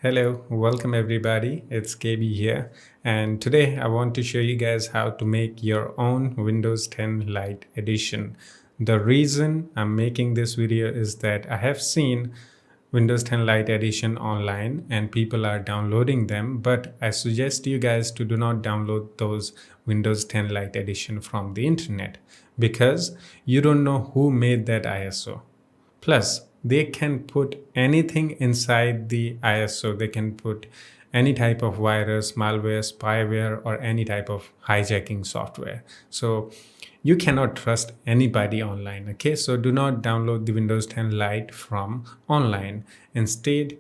Hello, welcome everybody. It's KB here, and today I want to show you guys how to make your own Windows 10 Lite edition. The reason I'm making this video is that I have seen Windows 10 Lite edition online and people are downloading them, but I suggest you guys to do not download those Windows 10 Lite edition from the internet because you don't know who made that ISO. Plus, they can put anything inside the ISO. They can put any type of virus, malware, spyware, or any type of hijacking software. So you cannot trust anybody online. Okay, so do not download the Windows 10 Lite from online. Instead,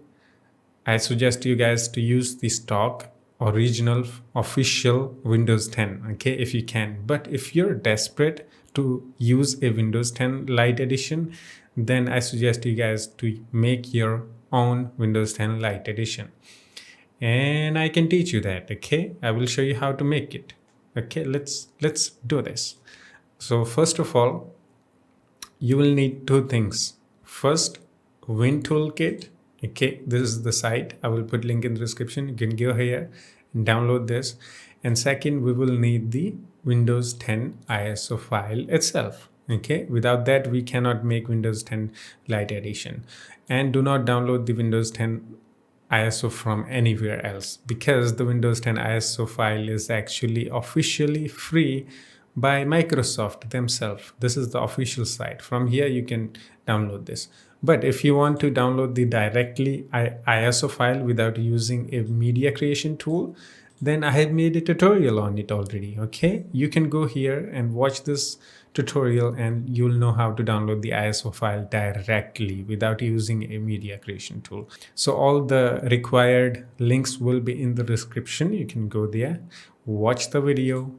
I suggest you guys to use the stock original official Windows 10, okay, if you can. But if you're desperate to use a Windows 10 Lite edition, then I suggest you guys to make your own Windows 10 Lite edition. And I can teach you that, okay? I will show you how to make it. Okay, let's do this. So first of all, you will need two things. First, Win Toolkit. Okay, this is the site. I will put link in the description. You can go here and download this. And second, we will need the Windows 10 ISO file itself. Okay, without that, we cannot make Windows 10 Lite edition. And do not download the Windows 10 ISO from anywhere else because the Windows 10 ISO file is actually officially free by Microsoft themselves. This is the official site. From here you can download this. But if you want to download the directly ISO file without using a media creation tool, then I have made a tutorial on it already. Okay, you can go here and watch this tutorial and you'll know how to download the ISO file directly without using a media creation tool. So all the required links will be in the description. You can go there, watch the video,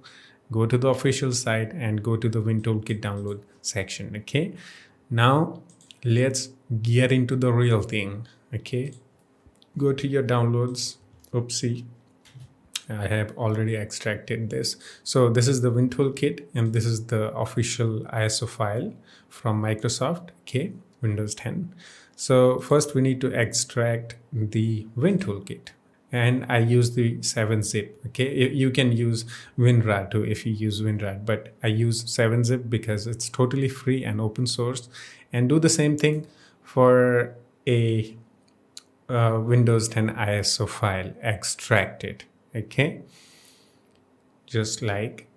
go to the official site and go to the Win Toolkit download section. Okay, now let's get into the real thing. Okay, go to your downloads. Oopsie, I have already extracted this. So this is the Win Toolkit and this is the official ISO file from Microsoft, okay, Windows 10. So first we need to extract the Win Toolkit. And I use the 7-zip. Okay, you can use WinRAR too if you use WinRAR, but I use 7-zip because it's totally free and open source. And do the same thing for a Windows 10 ISO file. Extract it. Okay, just like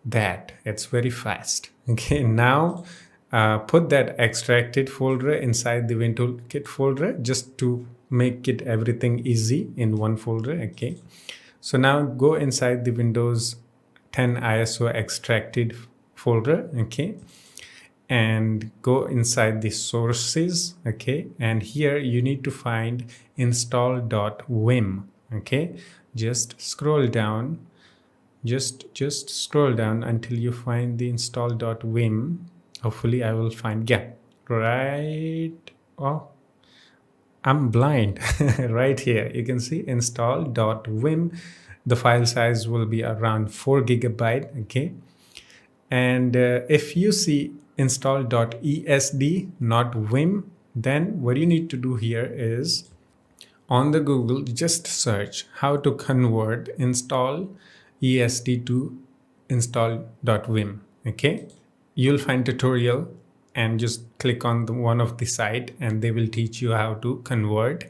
that. It's very fast. Okay, now put that extracted folder inside the Win Toolkit folder just to make it everything easy in one folder. Okay, so now go inside the Windows 10 ISO extracted folder. Okay, and go inside the sources. Okay, and here you need to find install.vim. Okay, just scroll down, just scroll down until you find the install.vim. Hopefully I will find, yeah, right. Oh, I'm blind. Right here you can see install.vim. The file size will be around 4 GB. Okay, and if you see install.esd, not vim, then what you need to do here is on the Google, just search how to convert install esd to install.vim. Okay, you'll find tutorial and just click on one of the site and they will teach you how to convert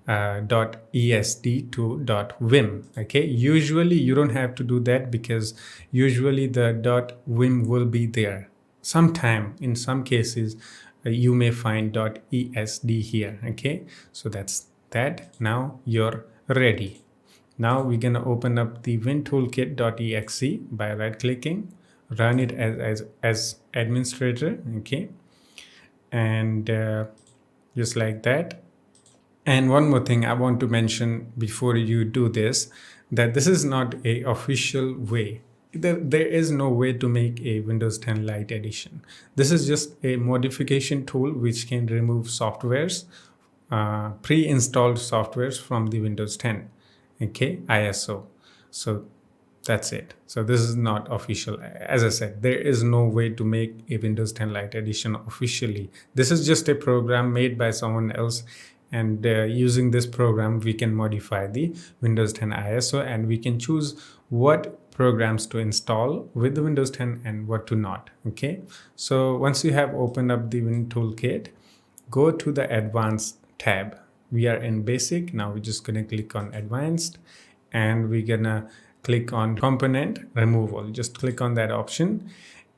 .esd to .vim. Okay, usually you don't have to do that because usually the .vim will be there. Sometime in some cases you may find .esd here. Okay, so that's that. Now you're ready. Now we're gonna open up the wintoolkit.exe by right clicking, run it as administrator. Okay, and just like that. And one more thing I want to mention before you do this, that this is not a official way. There is no way to make a Windows 10 Lite edition. This is just a modification tool which can remove softwares, pre-installed softwares from the Windows 10, okay, ISO. So that's it. So this is not official. As I said, there is no way to make a Windows 10 Lite edition officially. This is just a program made by someone else and using this program we can modify the Windows 10 ISO, and we can choose what programs to install with the Windows 10 and what to not. Okay, so once you have opened up the Win Toolkit, go to the Advanced tab. We are in Basic. Now we're just gonna click on Advanced, and we're gonna click on Component Removal. Just click on that option,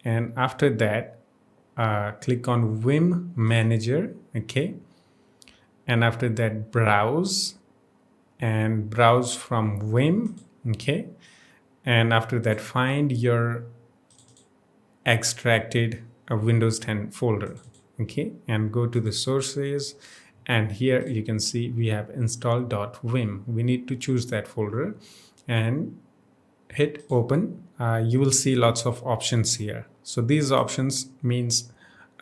and after that click on Vim Manager. Okay, and after that browse, and browse from Vim. Okay, and after that find your extracted Windows 10 folder. Okay, and go to the sources, and here you can see we have install.vim. We need to choose that folder and hit open. You will see lots of options here. So these options means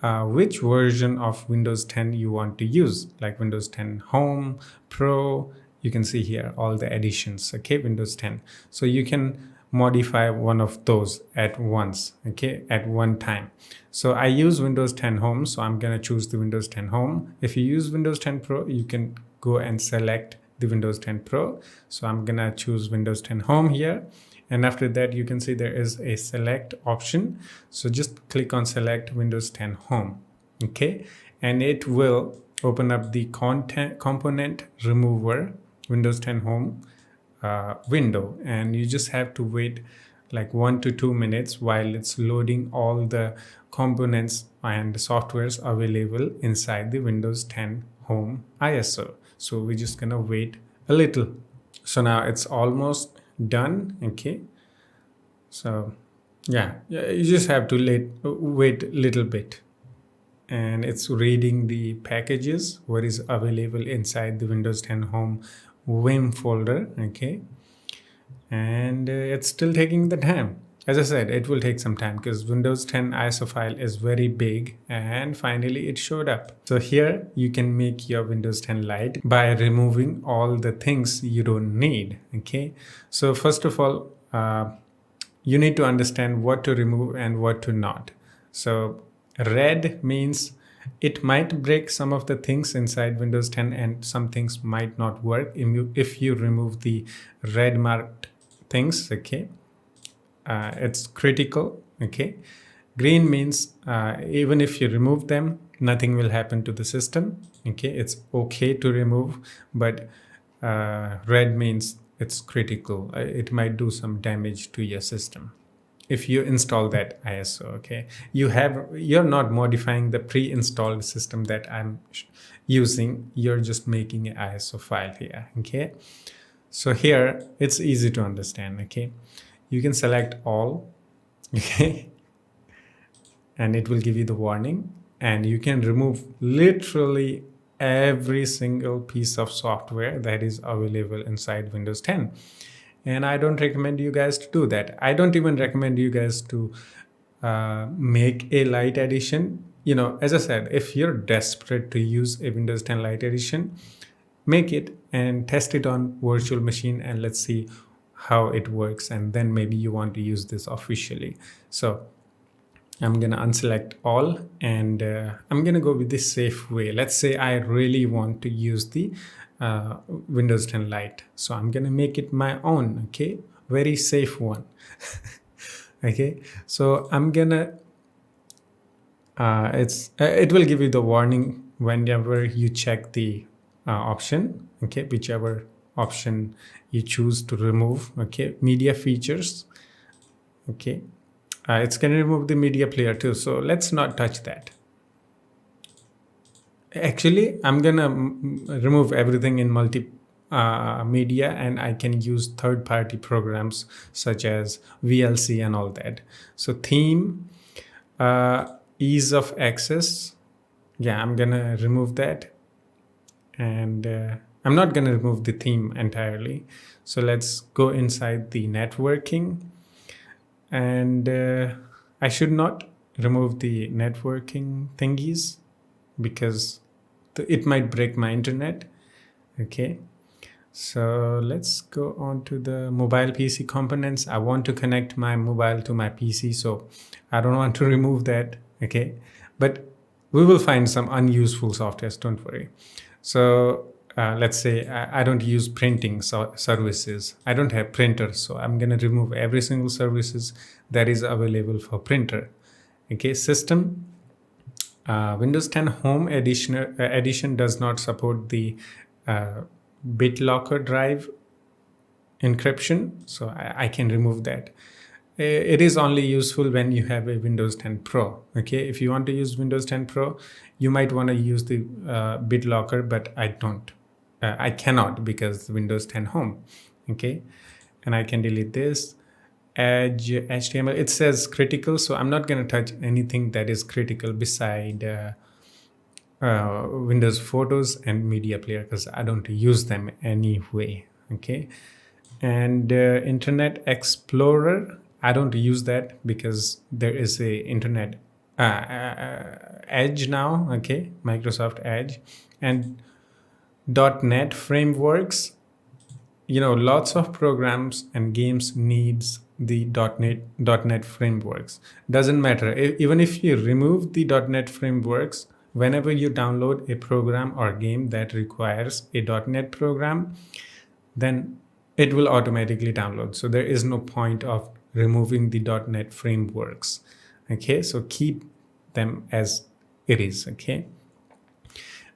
which version of Windows 10 you want to use, like Windows 10 Home, Pro. You can see here all the editions. Okay, Windows 10. So you can modify one of those at once, okay, at one time. So I use Windows 10 Home, so I'm gonna choose the Windows 10 Home. If you use Windows 10 Pro, you can go and select the Windows 10 Pro. So I'm gonna choose Windows 10 Home here, and after that you can see there is a select option. So just click on select Windows 10 Home. Okay, and it will open up the component remover Windows 10 Home window, and you just have to wait like 1 to 2 minutes while it's loading all the components and softwares available inside the Windows 10 Home ISO. So we're just gonna wait a little. So now it's almost done. Okay, so yeah, you just have to wait a little bit, and it's reading the packages what is available inside the Windows 10 Home Vim folder. Okay, and it's still taking the time. As I said, it will take some time because Windows 10 ISO file is very big, and finally it showed up. So here you can make your Windows 10 Lite by removing all the things you don't need. Okay, so first of all, you need to understand what to remove and what to not. So red means it might break some of the things inside Windows 10, and some things might not work if you remove the red marked things. Okay, it's critical. Okay, green means even if you remove them, nothing will happen to the system. Okay, it's okay to remove, but red means it's critical. It might do some damage to your system if you install that ISO. Okay, you're not modifying the pre-installed system that I'm using. You're just making an ISO file here. Okay, so here it's easy to understand. Okay, you can select all. Okay, and it will give you the warning, and you can remove literally every single piece of software that is available inside Windows 10. And I don't recommend you guys to do that. I don't even recommend you guys to make a Lite edition. You know, as I said, if you're desperate to use a Windows 10 Lite edition, make it and test it on virtual machine, and let's see how it works, and then maybe you want to use this officially. So I'm gonna unselect all, and I'm gonna go with the safe way. Let's say I really want to use the Windows 10 Lite, so I'm gonna make it my own. Okay, very safe one. Okay, so I'm gonna it will give you the warning whenever you check the option. Okay, whichever option you choose to remove. Okay, media features. Okay, it's gonna remove the media player too, so let's not touch that. Actually, I'm gonna remove everything in multimedia, and I can use third-party programs such as VLC and all that. So theme, ease of access, yeah, I'm gonna remove that, and I'm not gonna remove the theme entirely. So let's go inside the networking, and I should not remove the networking thingies because it might break my internet. Okay, so let's go on to the mobile PC components. I want to connect my mobile to my PC, so I don't want to remove that. Okay, but we will find some unuseful softwares, don't worry. So let's say I don't use printing services. I don't have printer, so I'm going to remove every single services that is available for printer. Okay, system. Windows 10 Home Edition does not support the BitLocker drive encryption, so I can remove that. It is only useful when you have a Windows 10 Pro. Okay, if you want to use Windows 10 Pro, you might want to use the BitLocker, but I don't. I cannot because Windows 10 Home. Okay, and I can delete this. Edge HTML. It says critical, so I'm not going to touch anything that is critical beside Windows Photos and Media Player because I don't use them anyway. Okay, and Internet Explorer, I don't use that because there is a Internet Edge now. Okay, Microsoft Edge and .NET frameworks. Lots of programs and games needs the .NET frameworks. Doesn't matter. Even if you remove the .NET frameworks, whenever you download a program or game that requires a .NET program, then it will automatically download. So there is no point of removing the .NET frameworks. Okay, so keep them as it is. Okay.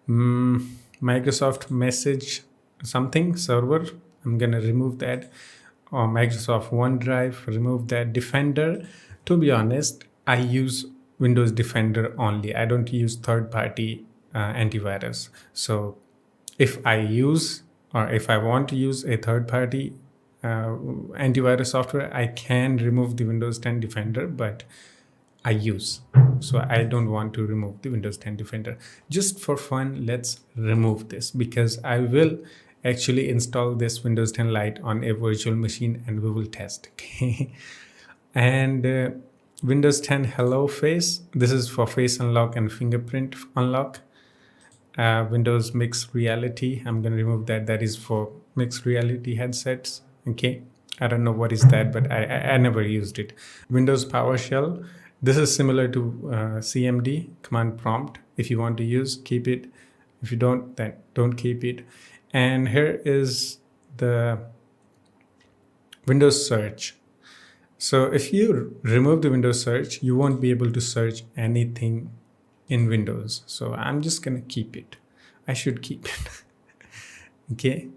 Microsoft Message something server, I'm gonna remove that. Or Microsoft OneDrive, remove that. Defender, to be honest, I use Windows Defender only. I don't use third-party antivirus. So if I use or if I want to use a third-party antivirus software, I can remove the Windows 10 Defender, but I use. So I don't want to remove the Windows 10 Defender. Just for fun, let's remove this because I will actually install this Windows 10 Lite on a virtual machine and we will test. Okay. And Windows 10 Hello Face. This is for face unlock and fingerprint unlock. Windows Mixed Reality. I'm going to remove that. That is for mixed reality headsets. Okay. I don't know what is that, but I never used it. Windows PowerShell. This is similar to CMD, command prompt. If you want to use, keep it. If you don't, then don't keep it. And here is the Windows Search. So if you remove the Windows Search, you won't be able to search anything in Windows. So I'm just going to keep it. I should keep it. Okay.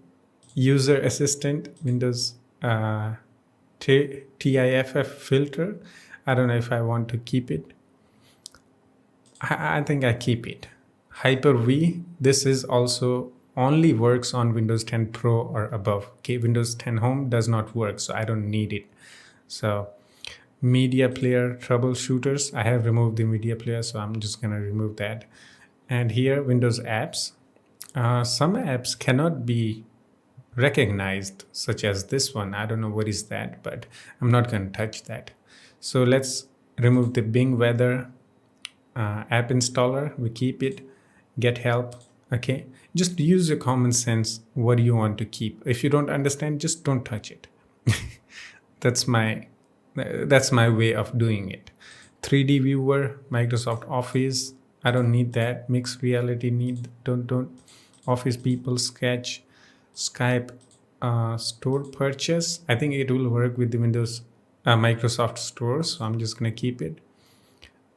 User Assistant, Windows TIFF filter. I don't know if I want to keep it. I think I keep it. HyperV, this is also only works on Windows 10 Pro or above. Okay, Windows 10 Home does not work, so I don't need it. So media player troubleshooters, I have removed the media player, so I'm just gonna remove that. And here, Windows apps. Some apps cannot be recognized, such as this one. I don't know what is that, but I'm not gonna touch that. So let's remove the Bing weather app installer. We keep it. Get help. Okay, just use your common sense. What do you want to keep? If you don't understand, just don't touch it. That's my way of doing it. 3D viewer, Microsoft Office. I don't need that. Mixed reality need. Don't. Office people, Sketch, Skype, store purchase. I think it will work with the Windows Microsoft Store, so I'm just gonna keep it.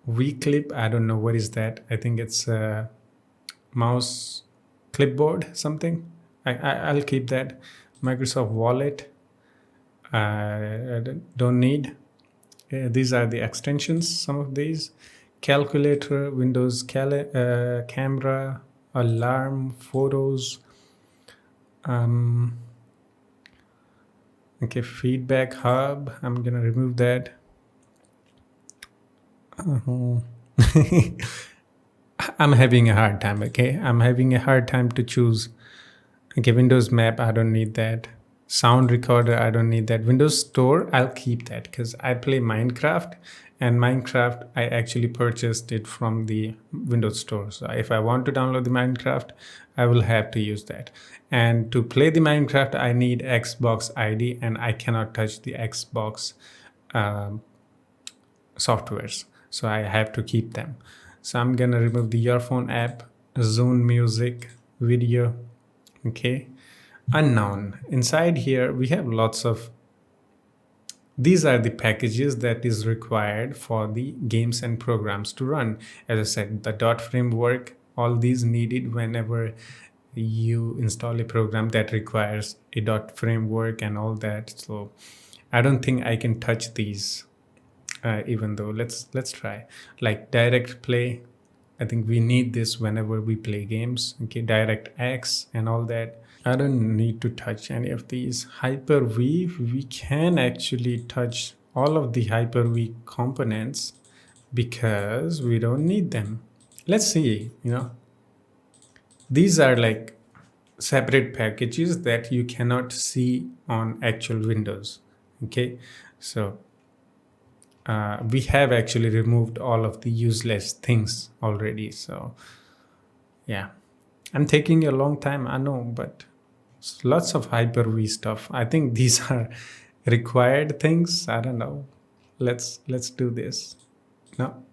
VClip, I don't know what is that. I think it's a mouse clipboard something. I'll keep that. Microsoft Wallet, I don't need. These are the extensions, some of these. Calculator, Windows camera, alarm, photos. Okay, feedback hub, I'm gonna remove that. I'm having a hard time. Okay, I'm having a hard time to choose. Okay, Windows map, I don't need that. Sound recorder, I don't need that. Windows Store, I'll keep that because I play Minecraft, and Minecraft, I actually purchased it from the Windows Store. So if I want to download the Minecraft, I will have to use that. And to play the Minecraft, I need Xbox ID, and I cannot touch the Xbox softwares. So I have to keep them. So I'm gonna remove the Earphone app, Zone Music, video. Okay, unknown. Inside here we have lots of, these are the packages that is required for the games and programs to run. As I said, the dot framework, all these needed whenever you install a program that requires a dot framework and all that. So I don't think I can touch these, even though let's try. Like direct play, I think we need this whenever we play games. Okay, DirectX and all that. I don't need to touch any of these. HyperV, we can actually touch all of the HyperV components because we don't need them. Let's see, these are like separate packages that you cannot see on actual Windows. Okay, so we have actually removed all of the useless things already. So yeah, I'm taking a long time, I know, but lots of Hyper-V stuff. I think these are required things. I don't know. Let's do this. No,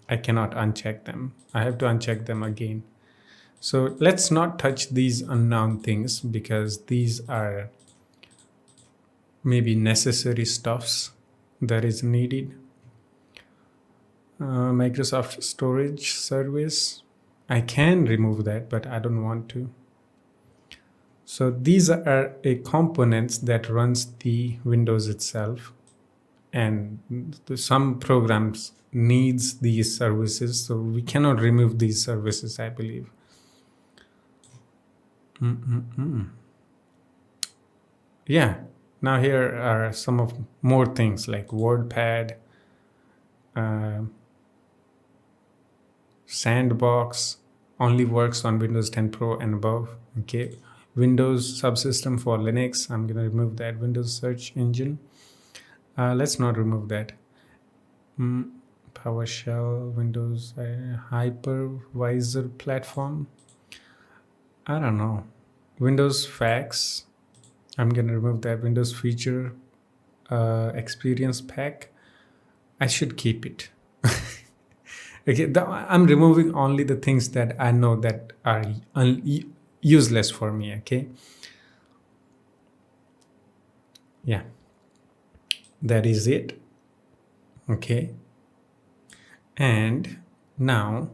I cannot uncheck them. I have to uncheck them again. So let's not touch these unknown things because these are maybe necessary stuffs that is needed. Microsoft Storage Service. I can remove that, but I don't want to. So these are a components that runs the Windows itself, and some programs needs these services, so we cannot remove these services, I believe. Yeah, now here are some of more things like WordPad, Sandbox, only works on Windows 10 Pro and above. Okay, Windows subsystem for Linux, I'm going to remove that. Windows search engine, let's not remove that. PowerShell, Windows hypervisor platform, I don't know. Windows fax, I'm going to remove that. Windows feature experience pack, I should keep it. Okay, I'm removing only the things that I know that are useless for me. Okay, yeah, that is it. Okay, and now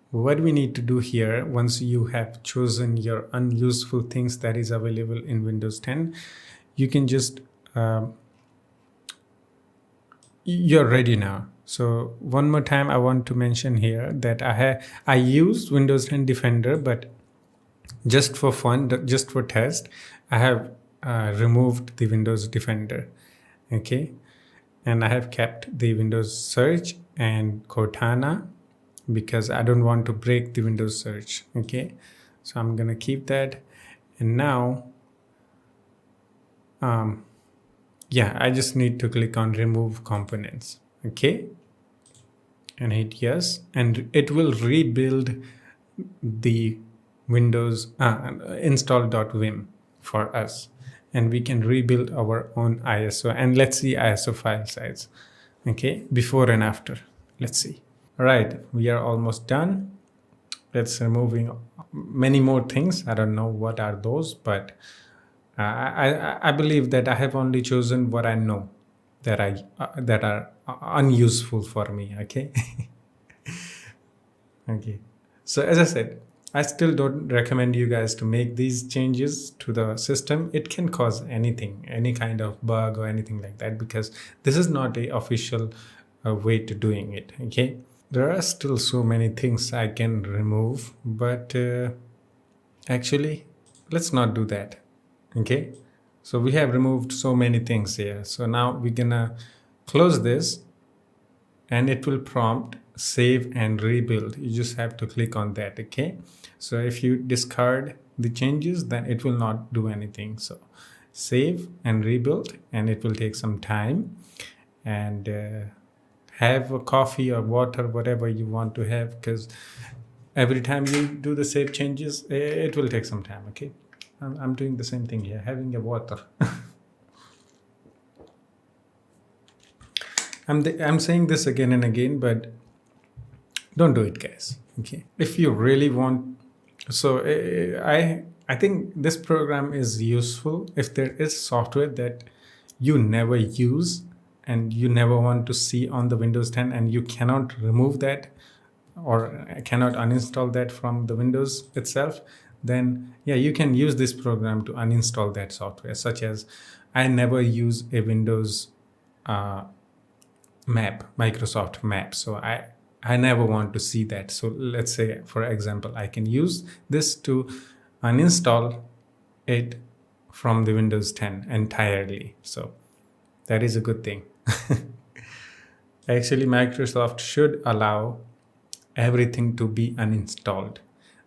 what we need to do here, once you have chosen your unuseful things that is available in Windows 10, you can just you're ready now. So one more time I want to mention here that I used Windows 10 Defender, but just for fun, just for test, I have removed the Windows Defender. Okay, and I have kept the Windows Search and Cortana because I don't want to break the Windows Search. Okay, so I'm gonna keep that. And now yeah, I just need to click on remove components. Okay, and hit yes, and it will rebuild the Windows install.vim for us, and we can rebuild our own ISO. And let's see ISO file size. Okay, before and after. Let's see. All right, we are almost done. Let's removing many more things. I don't know what are those, but I believe that I have only chosen what I know that are unuseful for me. Okay. Okay, so as I said, I still don't recommend you guys to make these changes to the system. It can cause anything, any kind of bug or anything like that, because this is not a official way to doing it. Okay, there are still so many things I can remove, but actually let's not do that. Okay, so we have removed so many things here. So now we're gonna close this, and it will prompt save and rebuild. You just have to click on that. Okay, so if you discard the changes, then it will not do anything. So save and rebuild, and it will take some time. And have a coffee or water, whatever you want to have, because every time you do the save changes, it will take some time. Okay, I'm doing the same thing here, having a water. I'm saying this again and again, but don't do it, guys. Okay, if you really want So I think this program is useful if there is software that you never use and you never want to see on the Windows 10 and you cannot remove that or cannot uninstall that from the Windows itself, then yeah, you can use this program to uninstall that software. Such as I never use a Windows uh, map, Microsoft map, so I never want to see that. So let's say, for example, I can use this to uninstall it from the Windows 10 entirely. So that is a good thing. Actually, Microsoft should allow everything to be uninstalled.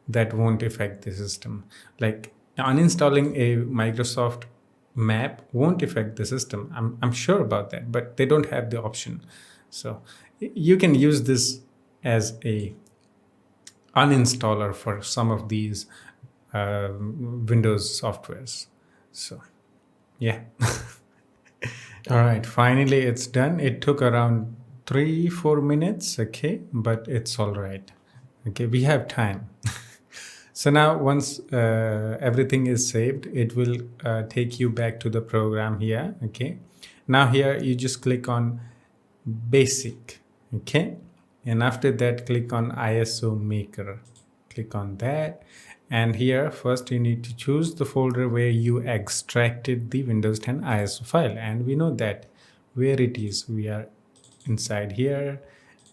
That won't affect the system. Like uninstalling a Microsoft map won't affect the system. I'm sure about that, but they don't have the option. So you can use this as a uninstaller for some of these Windows softwares. So yeah. All right, finally it's done. It took around 3-4 minutes, okay, but it's all right. Okay, we have time. So now once everything is saved, it will take you back to the program here. Okay, now here you just click on basic. Okay, and after that click on ISO maker. Click on that, and here first you need to choose the folder where you extracted the Windows 10 ISO file, and we know that where it is. We are inside here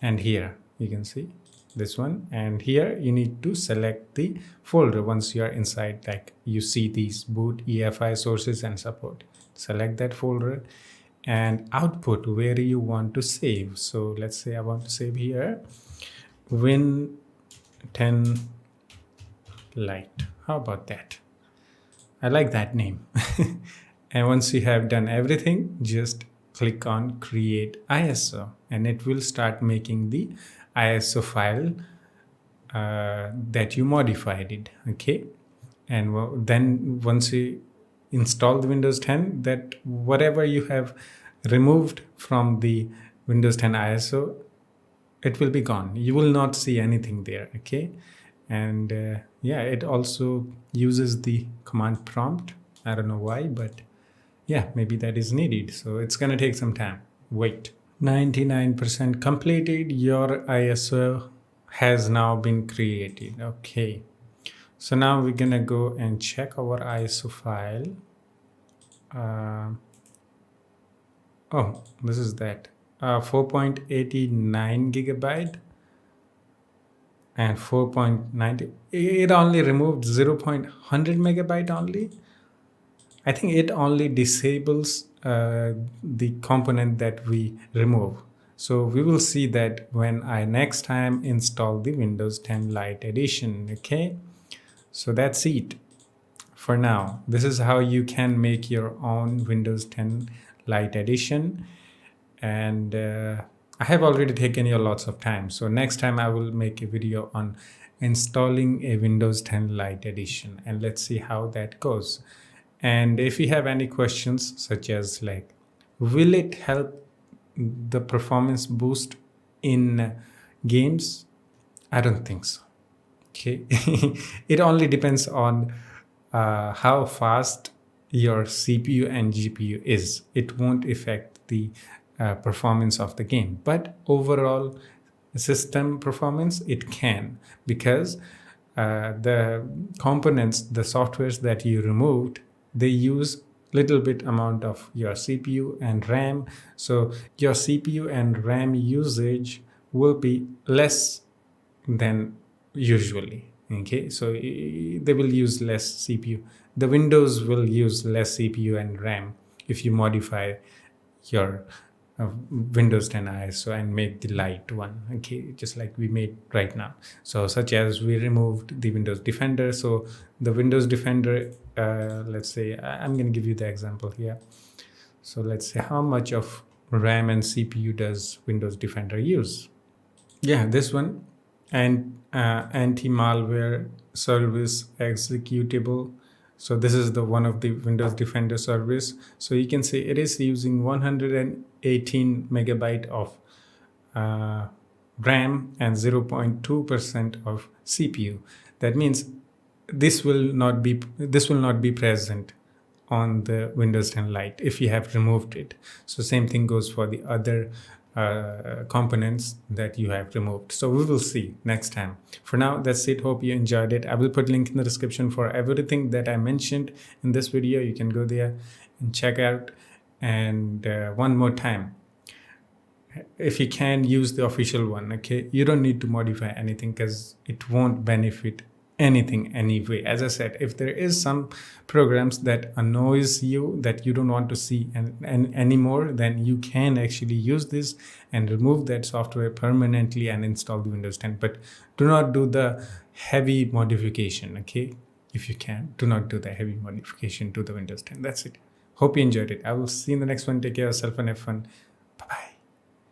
and here, you can see this one, and here you need to select the folder. Once you are inside, like you see these boot, EFI, sources and support, select that folder and output where you want to save. So let's say I want to save here Win 10 Lite. How about that? I like that name. And once you have done everything, just click on create ISO and it will start making the ISO file that you modified it. Okay, and then once you install the Windows 10, that whatever you have removed from the Windows 10 ISO, it will be gone. You will not see anything there. Okay, and yeah, it also uses the command prompt. I don't know why, but yeah, maybe that is needed. So it's gonna take some time. Wait. 99% completed. Your ISO has now been created. Okay, so now we're gonna go and check our ISO file. Oh, this is that 4.89 gigabyte and 4.90. It only removed 0.100 megabyte only. I think it only disables the component that we remove. So we will see that when I next time install the Windows 10 Lite edition. Okay, so that's it for now. This is how you can make your own Windows 10 Lite edition, and I have already taken you lots of time. So next time I will make a video on installing a Windows 10 Lite edition, and let's see how that goes. And if you have any questions, such as like, will it help the performance boost in games? I don't think so. Okay, it only depends on how fast your CPU and GPU is. It won't affect the performance of the game, but overall system performance it can, because the components, the softwares that you removed, they use little bit amount of your CPU and RAM. So your CPU and RAM usage will be less than usually. Okay, so they will use less CPU. The Windows will use less CPU and RAM if you modify your Windows 10 ISO and make the Lite one. Okay, just like we made right now. So such as we removed the Windows Defender. So the Windows Defender, let's say I'm going to give you the example here. So let's say how much of RAM and CPU does Windows Defender use? Yeah, this one, and anti-malware service executable. So this is the one of the Windows Defender service. So you can see it is using 118 megabyte of RAM and 0.2% of CPU. That means this will not be present on the Windows 10 Lite if you have removed it. So same thing goes for the other components that you have removed. So we will see next time. For now, that's it. Hope you enjoyed it. I will put link in the description for everything that I mentioned in this video. You can go there and check out. And one more time, if you can, use the official one. Okay, you don't need to modify anything because it won't benefit anything anyway. As I said, if there is some programs that annoys you, that you don't want to see and anymore, then you can actually use this and remove that software permanently and install the Windows 10. But do not do the heavy modification. Okay, if you can, do not do the heavy modification to the Windows 10. That's it. Hope you enjoyed it. I will see you in the next one. Take care of yourself and have fun.